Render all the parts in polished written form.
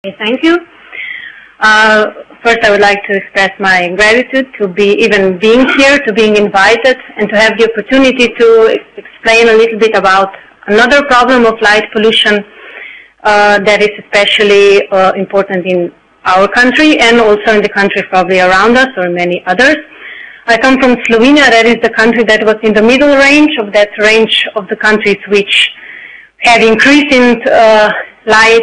Thank you. First, I would like to express my gratitude to even being here, to being invited, and to have the opportunity to explain a little bit about another problem of light pollution that is especially important in our country and also in the countries probably around us or many others. I come from Slovenia. That is the country that was in the middle range of that range of the countries which had increasing light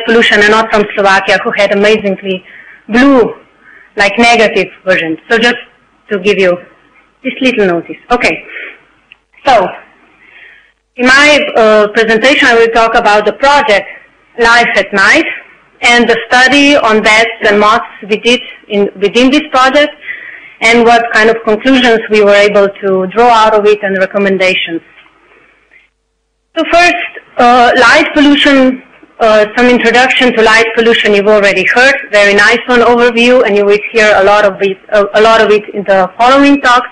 pollution, and not from Slovakia, who had amazingly blue, like negative version. So just to give you this little notice. Okay, so in my presentation I will talk about the project Life at Night and the study on bats and moths we did within this project and what kind of conclusions we were able to draw out of it and recommendations. So first, light pollution. Some introduction to light pollution you've already heard, very nice one overview, and you will hear a lot of it in the following talks.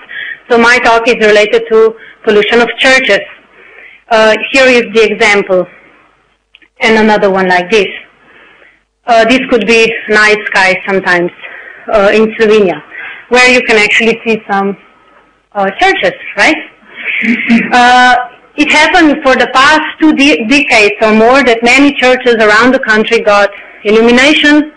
So my talk is related to pollution of churches. Here is the example, and another one like this. This could be night sky sometimes in Slovenia, where you can actually see some churches, right? It happened for the past 2 decades or more that many churches around the country got illumination.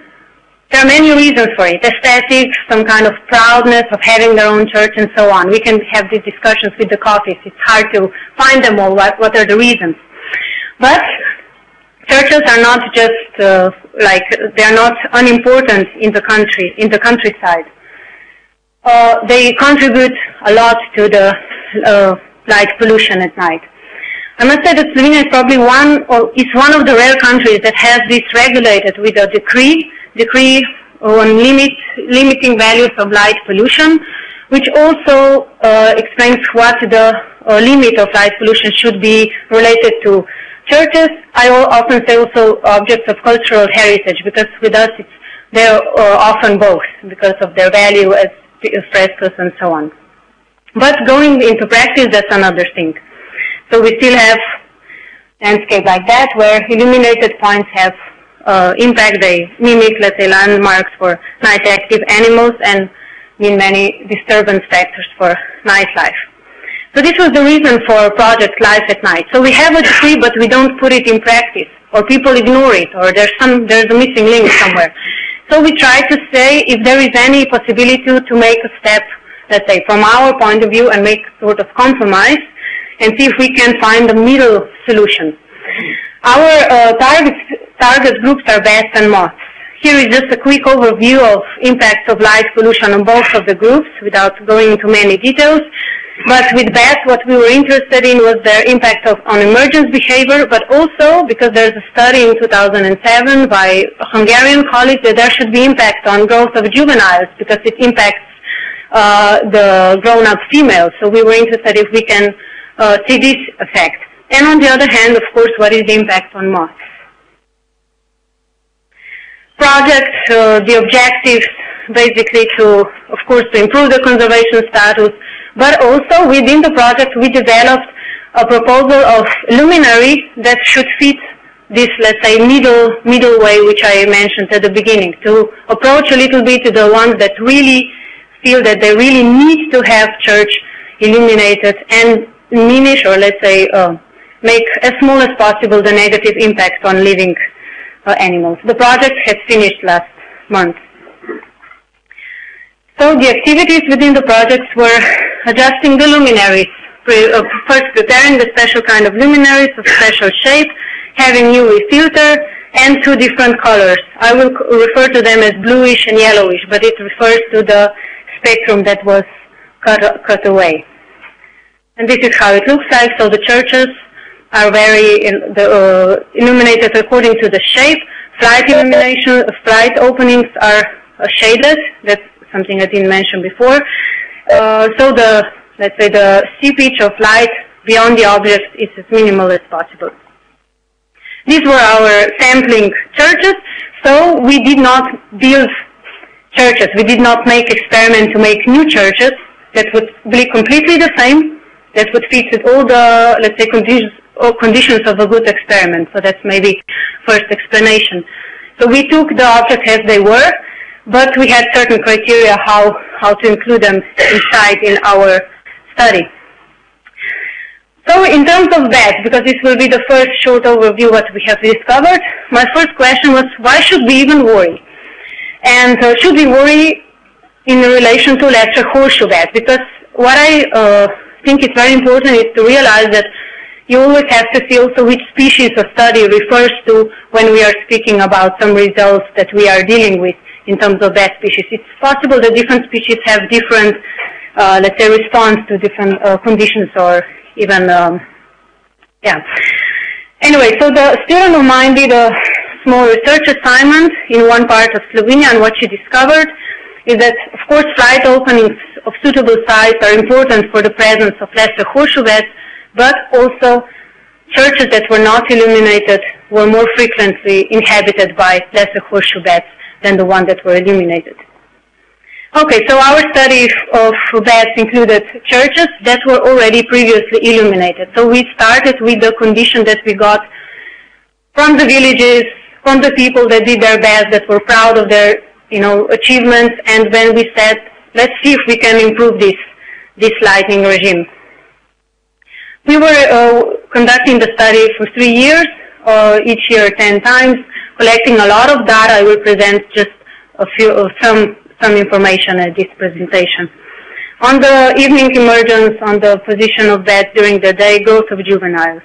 There are many reasons for it. Aesthetics, some kind of proudness of having their own church, and so on. We can have these discussions with the coffees. It's hard to find them all, what are the reasons. But churches are not just they are not unimportant in the countryside. They contribute a lot to the light pollution at night. I must say that Slovenia is probably one of the rare countries that has this regulated with a decree on limiting values of light pollution, which also explains what the limit of light pollution should be related to churches. I often say also objects of cultural heritage, because with us they're often both because of their value as frescoes and so on. But going into practice, that's another thing. So we still have landscape like that, where illuminated points have impact. They mimic, let's say, landmarks for night active animals and mean many disturbance factors for nightlife. So this was the reason for Project Life at Night. So we have a decree, but we don't put it in practice, or people ignore it, or there's a missing link somewhere. So we try to say if there is any possibility to make a step, let's say, from our point of view, and make sort of compromise and see if we can find a middle solution. Our target groups are bats and moths. Here is just a quick overview of impacts of light pollution on both of the groups without going into many details. But with bats, what we were interested in was their impact on emergence behavior, but also because there's a study in 2007 by a Hungarian colleague that there should be impact on growth of juveniles because it impacts the grown-up females. So we were interested if we can see this effect. And on the other hand, of course, what is the impact on moths? Project, the objectives basically to improve the conservation status, but also within the project we developed a proposal of luminary that should fit this, let's say, middle way which I mentioned at the beginning, to approach a little bit to the ones that really feel that they really need to have church illuminated and diminish, or let's say make as small as possible the negative impact on living animals. The project has finished last month. So the activities within the projects were adjusting the luminaries, first preparing the special kind of luminaries of special shape, having UV filter, and 2 different colors. I will refer to them as bluish and yellowish, but it refers to the spectrum that was cut away. And this is how it looks like. So the churches are very illuminated according to the shape. Flight illumination, flight openings are shaded. That's something I didn't mention before. So let's say the seepage of light beyond the object is as minimal as possible. These were our sampling churches. So we did not build churches. We did not make experiment to make new churches that would be completely the same, that would fit with all the, let's say, conditions of a good experiment. So that's maybe first explanation. So we took the objects as they were, but we had certain criteria how to include them inside in our study. So in terms of that, because this will be the first short overview what we have discovered, my first question was, why should we even worry? And should we worry in relation to lesser horseshoe bats? Because what I think is very important is to realize that you always have to see also which species a study refers to when we are speaking about some results that we are dealing with in terms of bat species. It's possible that different species have different, let's say, response to different conditions or even, yeah. Anyway, so the student of mine did a small research assignment in one part of Slovenia, and what she discovered is that, of course, flight openings of suitable size are important for the presence of lesser horseshoe bats, but also churches that were not illuminated were more frequently inhabited by lesser horseshoe bats than the ones that were illuminated. Okay, so our study of bats included churches that were already previously illuminated. So we started with the condition that we got from the villages, from the people that did their best, that were proud of their, achievements, and then we said, let's see if we can improve this lighting regime. We were conducting the study for 3 years, each year 10 times, collecting a lot of data. I will present just a few of some information at this presentation. On the evening emergence, on the position of bats during the day, growth of juveniles.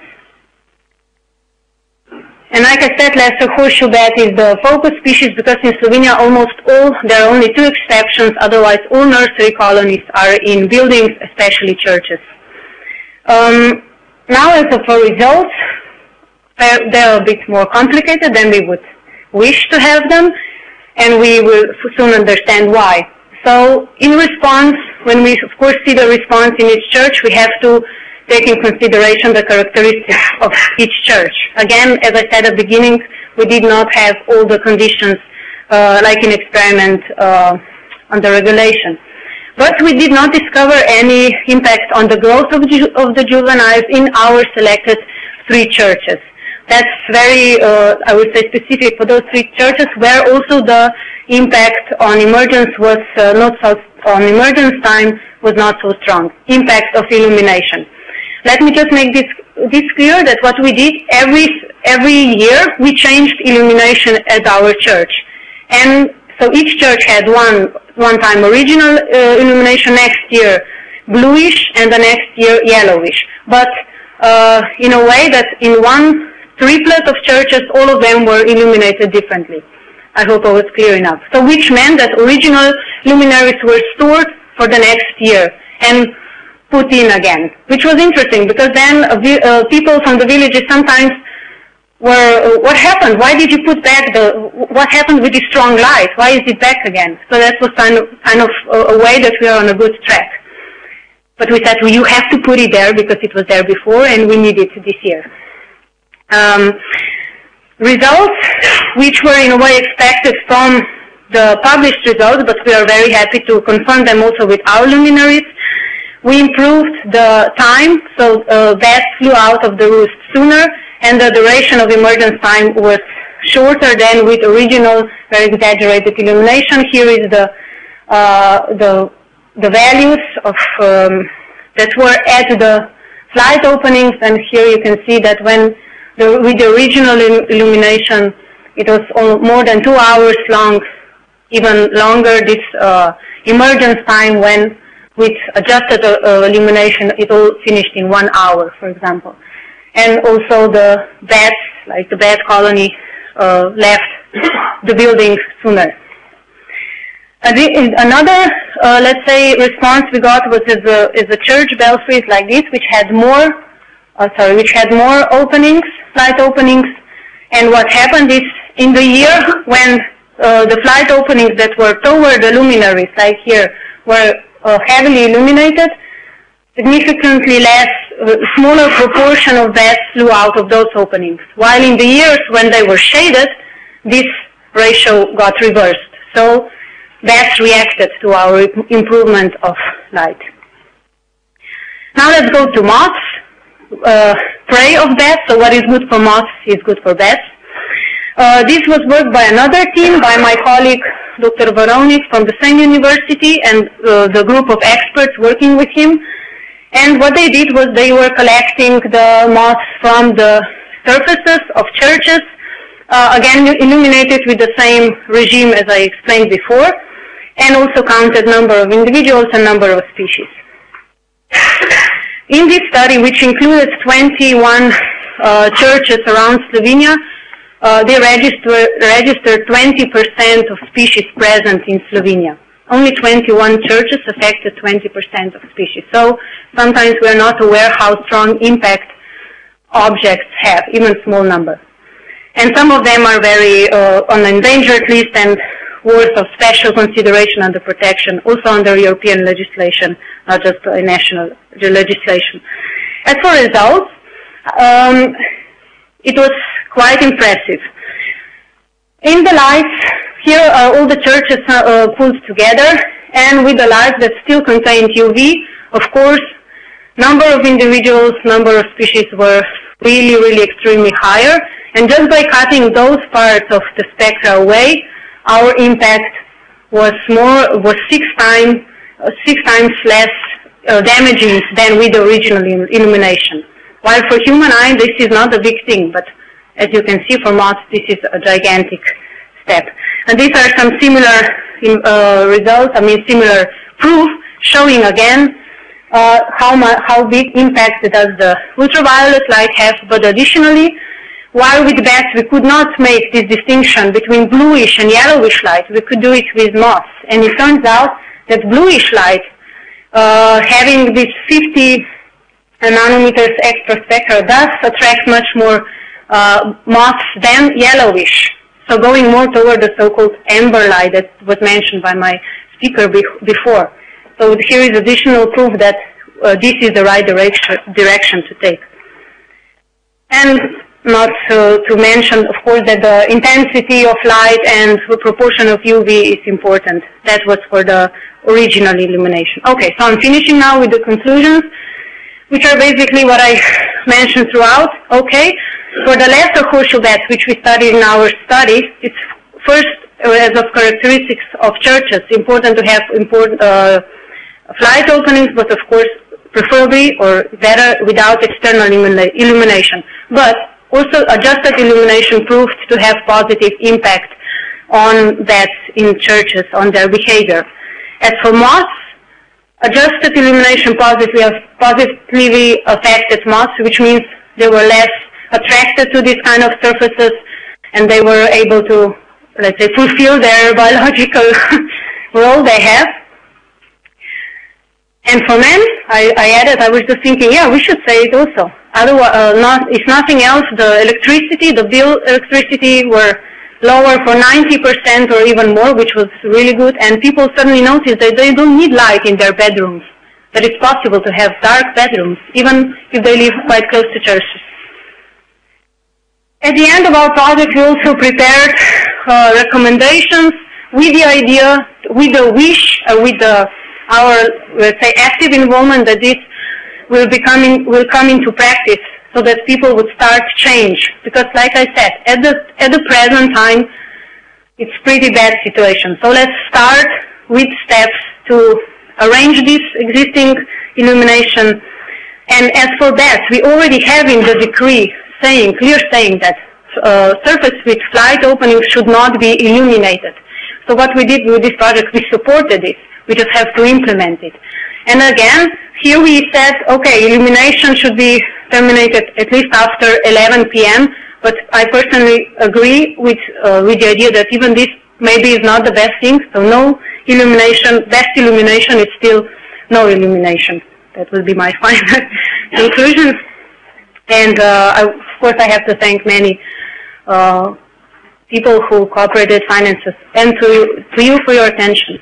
And like I said, lesser horseshoe bat is the focus species because in Slovenia there are only 2 exceptions, otherwise all nursery colonies are in buildings, especially churches. Now as for results, they're a bit more complicated than we would wish to have them, and we will soon understand why. So in response, when we of course see the response in each church, we have to take in consideration the characteristics of each church. Again, as I said at the beginning, we did not have all the conditions like in experiment under regulation. But we did not discover any impact on the growth of the juveniles in our selected 3 churches. That's very, I would say, specific for those 3 churches, where also the impact on emergence was on emergence time was not so strong. Impact of illumination. Let me just make this clear that what we did every year we changed illumination at our church, and so each church had one time original illumination, next year bluish, and the next year yellowish. But in a way that in one triplet of churches, all of them were illuminated differently. I hope I was clear enough. So which meant that original luminaries were stored for the next year and put in again, which was interesting because then people from the villages sometimes were, what happened? Why did you put back what happened with the strong light? Why is it back again? So that was kind of a way that we are on a good track. But we said, well, you have to put it there because it was there before and we need it this year. Results, which were in a way expected from the published results, but we are very happy to confirm them also with our luminaries. We improved the time, so bats flew out of the roost sooner, and the duration of emergence time was shorter than with original, very exaggerated illumination. Here is the values of that were at the flight openings, and here you can see that when with the original illumination, it was more than 2 hours long, even longer. This emergence time, when with adjusted illumination, it all finished in 1 hour, for example. And also the bats, like the bat colony, left the building sooner. Another, let's say, response we got was is the church belfries like this, which had more openings, flight openings. And what happened is, in the year when the flight openings that were toward the luminaries, like here, were heavily illuminated, significantly smaller proportion of bats flew out of those openings. While in the years when they were shaded, this ratio got reversed. So bats reacted to our improvement of light. Now let's go to moths. prey of bats, so what is good for moths is good for bats. This was worked by another team, by my colleague Dr. Voronik from the same university, and the group of experts working with him. And what they did was they were collecting the moths from the surfaces of churches, again illuminated with the same regime as I explained before, and also counted number of individuals and number of species. In this study, which included 21 churches around Slovenia, they registered 20% of species present in Slovenia. Only 21 churches affected 20% of species. So sometimes we are not aware how strong impact objects have, even small number. And some of them are very on the endangered list and worth of special consideration under protection, also under European legislation, not just national legislation. As for results, it was quite impressive. In the lights, here are all the churches pulled together, and with the lights that still contained UV, of course, number of individuals, number of species were really, really extremely higher, and just by cutting those parts of the spectra away, our impact was six times less damaging than with the original illumination. While for human eye, this is not a big thing, but as you can see for moths, this is a gigantic step. And these are some similar results, similar proof, showing again how big impact does the ultraviolet light have, but additionally, while with bats we could not make this distinction between bluish and yellowish light, we could do it with moths. And it turns out that bluish light, having this 50 nanometers extra spectra, does attract much more moths than yellowish. So going more toward the so-called amber light that was mentioned by my speaker before. So here is additional proof that this is the right direction to take. And not to mention, of course, that the intensity of light and the proportion of UV is important. That was for the original illumination. Okay, so I'm finishing now with the conclusions, which are basically what I mentioned throughout. Okay, for the lesser horseshoe bats, which we studied in our study, it's first, as of characteristics of churches, important to have flight openings, but of course, preferably or better without external illumination. But also, adjusted illumination proved to have positive impact on bats in churches, on their behavior. As for moths, adjusted illumination positively affected moths, which means they were less attracted to these kind of surfaces, and they were able to, let's say, fulfill their biological role they have. And for men, I was just thinking, yeah, we should say it also. Otherwise, if nothing else, the electricity, the bill electricity were lower for 90% or even more, which was really good. And people suddenly noticed that they don't need light in their bedrooms, that it's possible to have dark bedrooms, even if they live quite close to churches. At the end of our project, we also prepared recommendations with the idea, with the wish, with our, let's say, active involvement that this will come into practice, so that people would start change. Because, like I said, at the present time, it's pretty bad situation. So let's start with steps to arrange this existing illumination. And as for bats, we already have in the decree clear saying that surface with flight openings should not be illuminated. So what we did with this project, we supported it. We just have to implement it. And again, here we said, okay, illumination should be terminated at least after 11 p.m., but I personally agree with the idea that even this maybe is not the best thing, so no illumination, best illumination is still no illumination. That will be my final conclusion. And of course I have to thank many people who cooperated, finances, and to you for your attention.